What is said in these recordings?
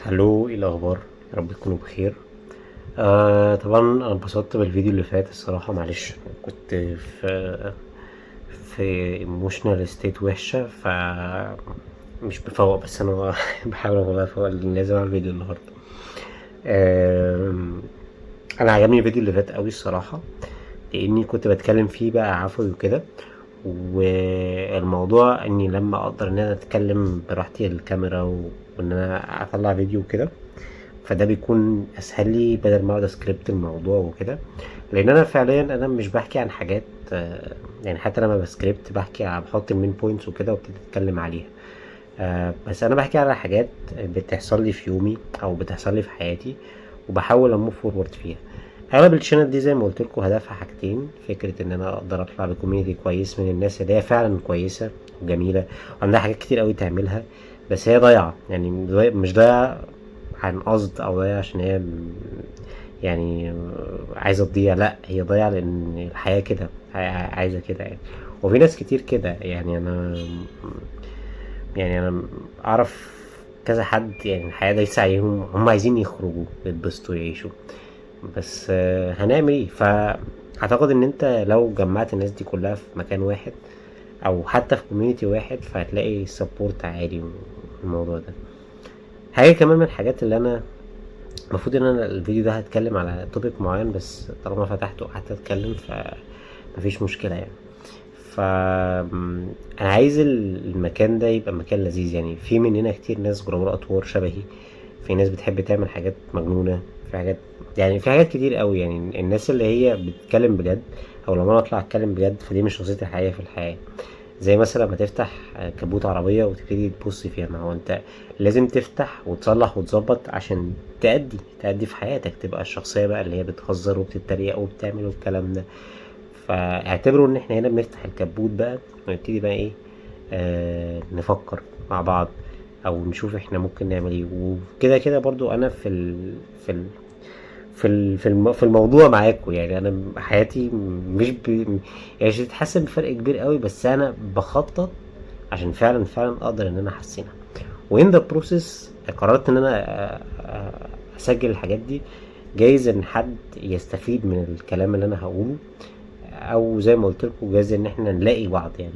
هلو، ايه الاخبار؟ يا رب تكونوا بخير. طبعا انا انبسطت بالفيديو اللي فات الصراحه. معلش كنت في ايموشنال ستيت وحشه، مش بفوق، بس انا بحاول والله افوق لأن لازم اعمل فيديو النهارده. آم، انا عجبني الفيديو اللي فات قوي الصراحه، لاني كنت بتكلم فيه بقى عفوي وكده. والموضوع اني لما اقدر ان انا اتكلم براحتي الكاميرا وان انا اطلع فيديو وكده، فده بيكون اسهل لي بدل ما اقعد اسكريبت الموضوع وكده. لان انا فعليا انا مش بحكي عن حاجات، يعني حتى لما بسكريبت بحط المين بوينتس وكده وابتدي اتكلم عليها. بس انا بحكي على حاجات بتحصل لي في يومي او بتحصل لي في حياتي، وبحاول اموف فورورد فيها. اغلب الشانل دي زي ما قلت لكم هدفها حاجتين: فكره ان انا اقدر اطلع بكوميونتي كويس من الناس اللي هي فعلا كويسه وجميله وعندها حاجات كتير قوي تعملها، بس هي ضايعه. يعني مش ضايعه عن قصد او ضايعه عشان هي يعني عايزه تضيع، لا هي ضايعه لان الحياه كده عايزه كده يعني. وفي ناس كتير كده، يعني انا اعرف كذا حد، يعني الحياه دايسه عليهم، هم عايزين يخرجوا يتبسطوا يعيشوا، بس هنعمل ايه؟ فاعتقد ان انت لو جمعت الناس دي كلها في مكان واحد او حتى في كوميونيتي واحد، فهتلاقي سبورت عالي في الموضوع ده. حاجه كمان من الحاجات اللي انا المفروض ان انا الفيديو ده هتكلم على توبيك معين، بس طالما فتحته وقعدت اتكلم فمفيش مشكله يعني. ف انا عايز المكان ده يبقى مكان لذيذ. يعني في مننا كتير ناس جربوا اطوار شبهي، في ناس بتحب تعمل حاجات مجنونه، في حاجات، يعني في حاجات كتير قوي. يعني الناس اللي هي بتتكلم بجد، او لما انا اطلع اتكلم بجد، فدي مش شخصيتي الحقيقيه في الحياه. زي مثلا لما تفتح كبوت عربية وتبتدي تبص فيها، ما هو انت لازم تفتح وتصلح وتظبط عشان تأدي في حياتك، تبقى الشخصية بقى اللي هي بتهزر وبتتريق وبتعمل والكلام ده. فاعتبروا ان احنا هنا بنفتح الكبوت بقى ونبتدي بقى ايه، نفكر مع بعض او نشوف احنا ممكن نعمل ايه. وكده كده برضو انا في ال في الموضوع معاكم. يعني انا حياتي يعني مش بتتحسن بفرق كبير قوي، بس انا بخطط عشان فعلا اقدر ان انا احسنها. وين ذا بروسيس قررت ان انا اسجل الحاجات دي. جايز ان حد يستفيد من الكلام اللي انا هقوله، او زي ما قلت لكم جايز ان احنا نلاقي بعض يعني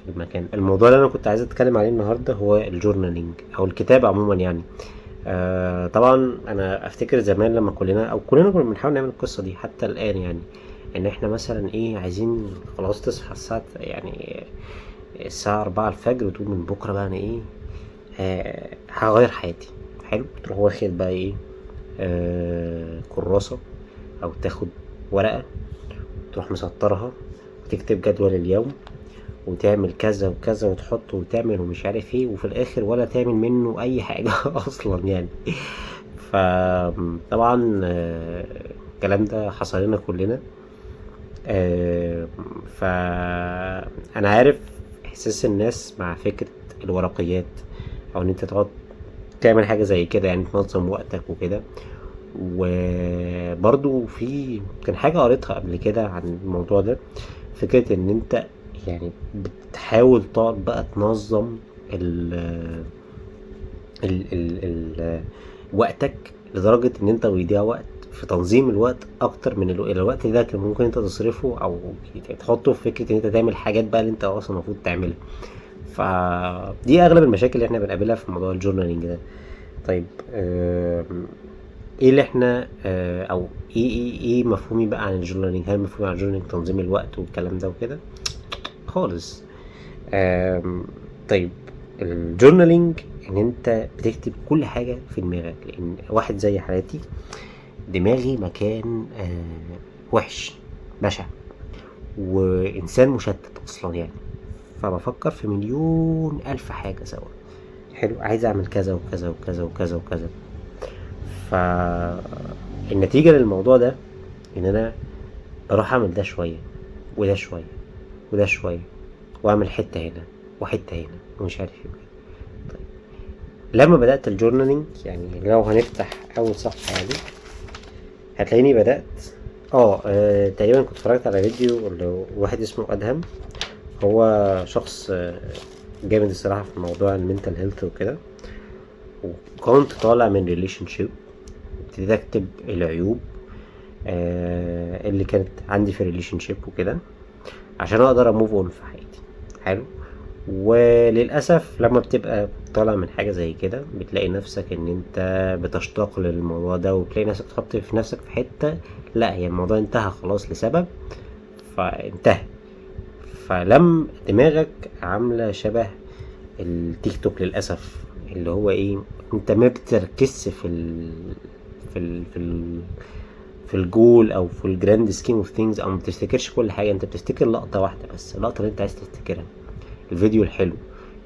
في المكان. الموضوع اللي انا كنت عايز اتكلم عليه النهارده هو الجورنالينج او الكتابة عموما يعني. طبعا انا افتكر زمان لما كلنا كنا بنحاول نعمل القصة دي حتى الان يعني. ان احنا مثلا ايه عايزين خلاص تصحى الساعة يعني الساعة 4 الفجر وتقول من بكرة بقى انا ايه، هغير حياتي. حلو، تروح واخد بقى ايه، كراسة او تاخد ورقة، تروح مسطرها وتكتب جدول اليوم وتعمل كذا وكذا وتحط وتعمل ومش عارف ايه، وفي الاخر ولا تعمل منه اي حاجة اصلا يعني. فطبعا الكلام ده حصل لنا كلنا. فانا عارف احساس الناس مع فكرة الورقيات، او ان انت تقعد تعمل حاجة زي كده، يعني تنظم وقتك وكده. وبرضو كان حاجة قريتها قبل كده عن الموضوع ده، فكرة ان انت يعني بتحاول تقعد بقى تنظم ال ال ال ال وقتك، لدرجة ان انت بيضيع وقت في تنظيم الوقت اكتر من الوقت ده كان ممكن انت تصرفه او تحطه في فكرة ان انت تعمل حاجات بقى اللي انت اصلا المفروض تعملها. فدي اغلب المشاكل اللي احنا بنقابلها في موضوع الجورنالينج ده. طيب، ايه اللي احنا او ايه مفهومي بقى عن الجورنالينج؟ هل مفهومي عن الجورنالينج تنظيم الوقت والكلام ده وكده؟ خالص. طيب، الجورنالينج ان انت بتكتب كل حاجة في دماغك، لان واحد زي حالاتي دماغي مكان وحش، بشع، وانسان مشتت اصلا يعني. فبفكر في مليون الف حاجة سوا. حلو، عايز اعمل كذا وكذا وكذا وكذا وكذا. فالنتيجة للموضوع ده ان انا بروح اعمل ده شوية وده شوية وده شوية، واعمل حتة هنا وحتة هنا ومش عارف ايه. طيب، لما بدأت الجورنالينج، يعني لو هنفتح اول صفحة يعني هتلاقيني بدأت تقريبا كنت اتفرجت على فيديو لواحد اسمه ادهم. هو شخص جامد الصراحة في موضوع المنتال هيلث وكده. وكنت طالع من ريليشن شيب، ابتديت اكتب العيوب اللي كانت عندي في الريليشن شيب وكده عشان اقدر اموف اون في حياتي. حلو. وللاسف لما بتبقى طالع من حاجه زي كده بتلاقي نفسك ان انت بتشتاق للموضوع ده، وتلاقي نفسك تحط في نفسك في حته لا هي الموضوع انتهى خلاص لسبب فانتهى. فلم دماغك عامله شبه التيك توك للاسف، اللي هو ايه، انت ما بتركزش في في الجول او في الجراند سكيم اوف ثينجز، او ما بتفتكرش كل حاجه، انت بتفتكر لقطه واحده بس، اللقطه اللي انت عايز تفتكرها، الفيديو الحلو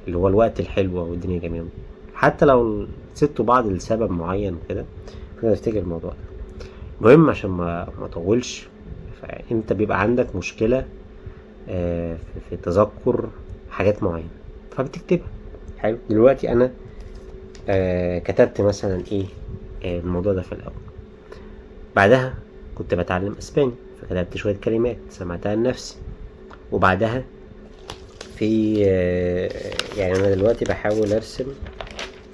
اللي هو الوقت الحلو والدنيا جميله. حتى لو سبتوا بعض لسبب معين كده كده تفتكر الموضوع ده. المهم عشان ما اطولش، فانت بيبقى عندك مشكله في تذكر حاجات معينه فبتكتبها. حلو. دلوقتي انا كتبت مثلا ايه الموضوع ده في الاول، بعدها كنت بتعلم اسباني فكتبت شويه كلمات سمعتها لنفسي، وبعدها في يعني انا دلوقتي بحاول ارسم،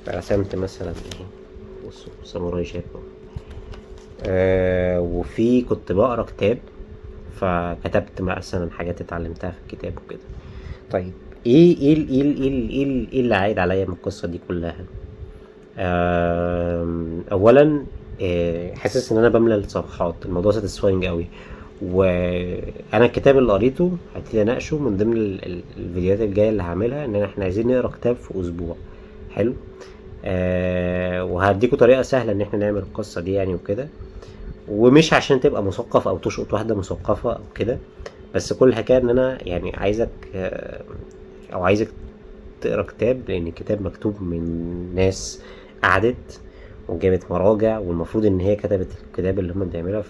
فرسمت مثلا ايه، بصوا ساموراي شايف وفي كنت بقرا كتاب فكتبت مثلا حاجات اتعلمتها في الكتاب وكده. طيب ايه اللي عايد عليا من القصه دي كلها؟ اولا حاسس ان انا بملى الصفحات، الموضوع ساتسفاينج قوي. وانا الكتاب اللي قريته هبتدي اناقشه من ضمن الفيديوهات الجايه اللي هعملها، ان احنا عايزين نقرا كتاب في اسبوع. حلو. وهديكوا طريقه سهله ان احنا نعمل القصه دي يعني وكده، ومش عشان تبقى مثقف او تشقط واحده مثقفه او كده، بس كل الحكايه ان انا يعني عايزك او عايزك تقرا كتاب، لان الكتاب مكتوب من ناس قعدت وجابت مراجع، والمفروض ان هي كتبت الكتاب اللي هم بيعملها،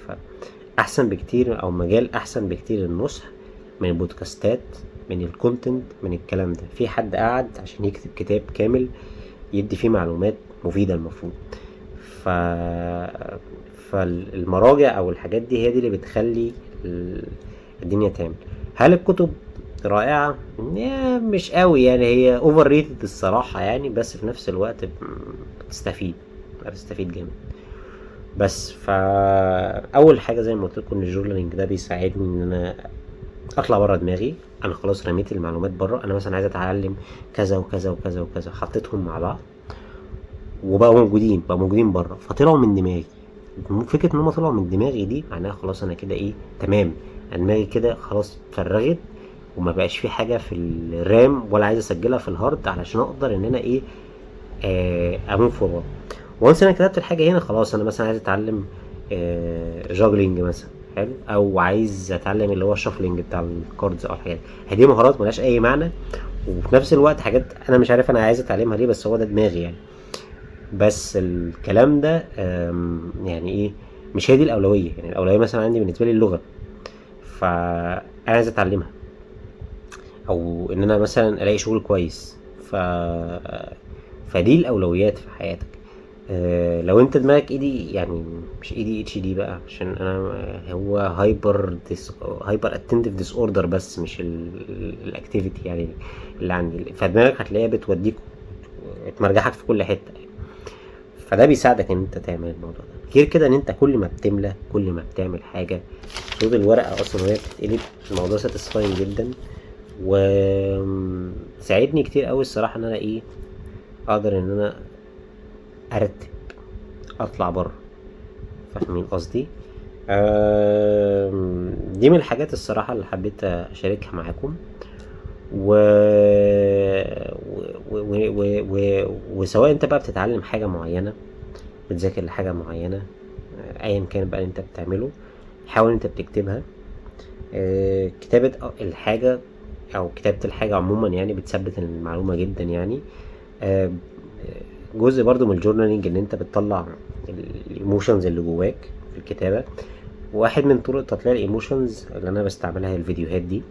فاحسن بكتير او مجال احسن بكتير النصح من البودكاستات، من الكونتنت، من الكلام ده. في حد قعد عشان يكتب كتاب كامل يدي فيه معلومات مفيدة المفروض. ف... فالمراجع او الحاجات دي هي دي اللي بتخلي الدنيا تعمل. هل الكتب رائعة؟ مش قوي يعني، هي اوفر ريتد الصراحة يعني، بس في نفس الوقت بتستفيد جامد. بس اول حاجة زي ما قلت لكم ان الجورنالينج ده بيساعدني ان انا اطلع بره دماغي. انا خلاص رميت المعلومات بره، انا مثلا عايز اتعلم كذا وكذا وكذا وكذا، حطيتهم مع بعض وبقوا موجودين بره فطلعوا من دماغي. فكرة ان هم طلعوا من دماغي دي معناها خلاص انا كده ايه، تمام، أنا دماغي كده خلاص اتفرغت وما بقاش في حاجة في الرام ولا عايز اسجلها في الهارد علشان اقدر ان انا ايه امون فورورد. وانس انا كتبت الحاجة هنا خلاص، انا مثلا عايز اتعلم جاجلينج مثلا، حلو، او عايز اتعلم اللي هو الشفلنج بتاع الكاردز او الحاجات دي مهارات ملهاش اي معنى، وفي نفس الوقت حاجات انا مش عارف انا عايز اتعلمها ليه، بس هو ده دماغي يعني. بس الكلام ده يعني ايه، مش هي دي الاولويه. يعني الاولويه مثلا عندي بالنسبه لي اللغه، فانا عايز اتعلمها، او ان انا مثلا الاقي شغل كويس. فدي الاولويات في حياتك. لو انت دماغك ايدي يعني، مش ايدي اتش دي بقى، عشان انا هو هايبر اتنتيف ديس اوردر، بس مش الاكتيفيتي يعني اللي عندي. فدماغك هتلاقيها بتوديك تمرجحك في كل حته، فده بيساعدك ان انت تعمل الموضوع ده. غير كده ان انت كل ما بتملى كل ما بتعمل حاجه، صوت الورقه اصلا وهي بتتقلب الموضوع ساتسفاين جدا، وساعدني كتير قوي الصراحه ان انا ايه، اقدر ان انا ارتب اطلع بره. فاهمين قصدي؟ دي من الحاجات الصراحه اللي حبيت اشاركها معاكم. و... وسواء انت بقى بتتعلم حاجه معينه، بتذاكر لحاجه معينه، ايا كان بقى اللي انت بتعمله، حاول انت بتكتبها. كتابة الحاجة او كتابة الحاجة عموما يعني بتثبت المعلومة جدا يعني. جزء برضو من الجورنالينج ان انت بتطلع الايموشنز اللي جواك في الكتابة. واحد من طرق تطليع الايموشنز اللي انا بستعملها هي الفيديوهات دي.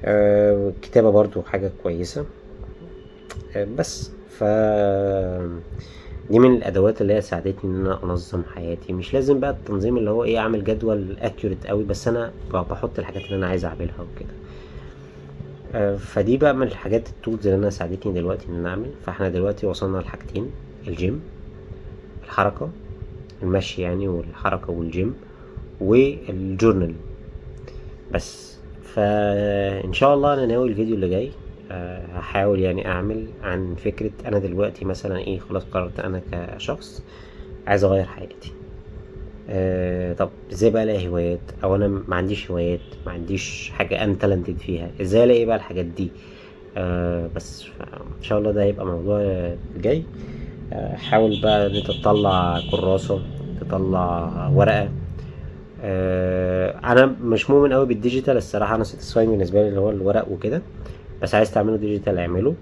الكتابة برضو حاجة كويسة. بس دي من الادوات اللي هي ساعدتني ان انا انظم حياتي. مش لازم بقى التنظيم اللي هو ايه اعمل جدول اكيوريت قوي، بس انا بحط الحاجات اللي انا عايز اعملها وكده. فدي بقى من الحاجات التولز اللي انا ساعدتني دلوقتي ان انا اعمل. فاحنا دلوقتي وصلنا لحاجتين، الجيم، الحركة، المشي يعني والحركة والجيم والجورنال بس. فان شاء الله انا ناوي الفيديو اللي جاي هحاول يعني اعمل عن فكرة انا دلوقتي مثلا ايه، خلاص قررت انا كشخص عايز اغير حياتي. طب ازاي بقى الاقي هوايات، او انا ما عنديش هوايات، ما عنديش حاجة انا تالنتد فيها، ازاي الاقي بقى الحاجات دي؟ بس ان شاء الله ده هيبقى موضوع جاي. حاول بقى ان انت تطلع كراسة، تطلع ورقة. انا مش مؤمن قوي بالديجيتال الصراحة، انا ساتسفاين بالنسبة لي اللي هو الورق وكده، بس عايز تعمله ديجيتال اعمله.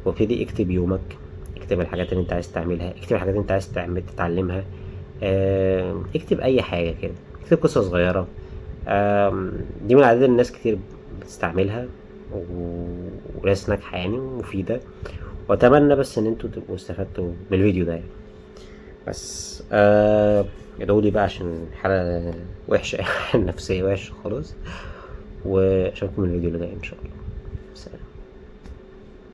وابتدي اكتب يومك، اكتب الحاجات اللي انت عايز تعملها، اكتب الحاجات اللي انت عايز تتعلمها. اكتب اي حاجة كده، اكتب قصة صغيرة. دي من العادات اللي الناس كتير بتستعملها وناس ناجحة يعني ومفيدة. واتمنى بس ان انتوا تبقوا استفدتوا بالفيديو ده يعني. بس ادعوا لي بقى عشان الحالة وحشة النفسية وحشة خالص. واشوفكم الفيديو اللي جاي ان شاء الله. سلام.